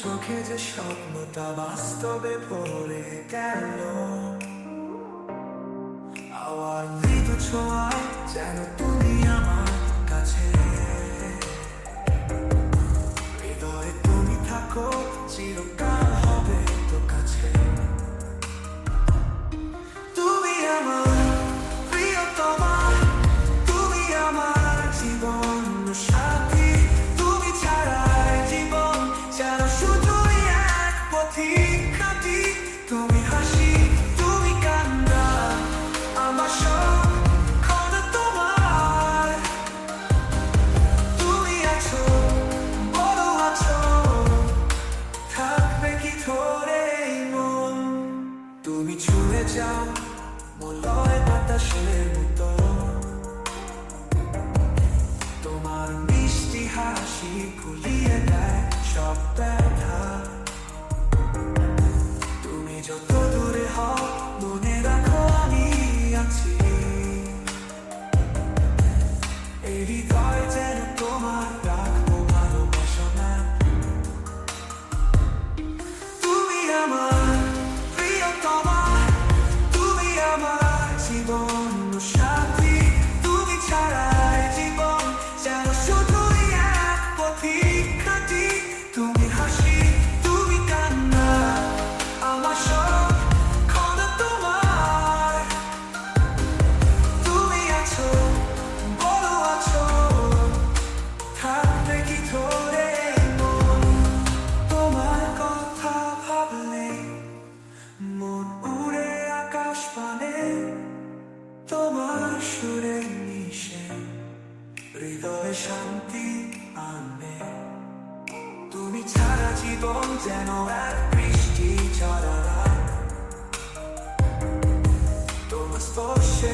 চোখে যে স্বপ্নটা বাস্তবে পড়ে গেল, আমার মৃদু ছোঁয়ায় যেন তুমি আমার কাছে। হৃদয়ে তুমি থাকো, চিরকাল হবে তো কাছে। তুমি আমার প্রিয়তমা, তুমি আমার জীবন সাথী। তুমি ছাড়াই জীবন যেন শুধুই এক পথিক হাঁটি। তুমি হাসি, তুমি কান্না, আমার সব ক্ষণ তোমার। তুমি আছো, বড় আছো, থাকবে কি ধরে এই মন। তুমি ছুঁয়ে যাও মলয় বাতাসের মতো, তোমার মিষ্টি হাসি ভুলিয়ে দেয় সব ব্যথা। তুমি যত দূরে হও মনে রাখো আমি আছি। এই হৃদয় যেন তোমার রাখবো ভালোবাসা না। তুমি আমার প্রিয়তমা, তুমি আমার জীবন সাথী। তুমি ছাড়াই জীবন যেন শুধুই এক পথিক হাঁটি। তুমি হাসি, তুমি কান্না, আমার সব ক্ষণ তোমার। তুমি আছো, বড় আছো, থাকবে কি ধরে এই মন। তোমার কথা ভাবলে মন উড়ে আকাশ পানে, তোমার সুরে মিশে হৃদয়ে শান্তি আনে। তুমি ছাড়া জীবন যেন এক বৃষ্টি ঝরা রাত, তোমার স্পর্শে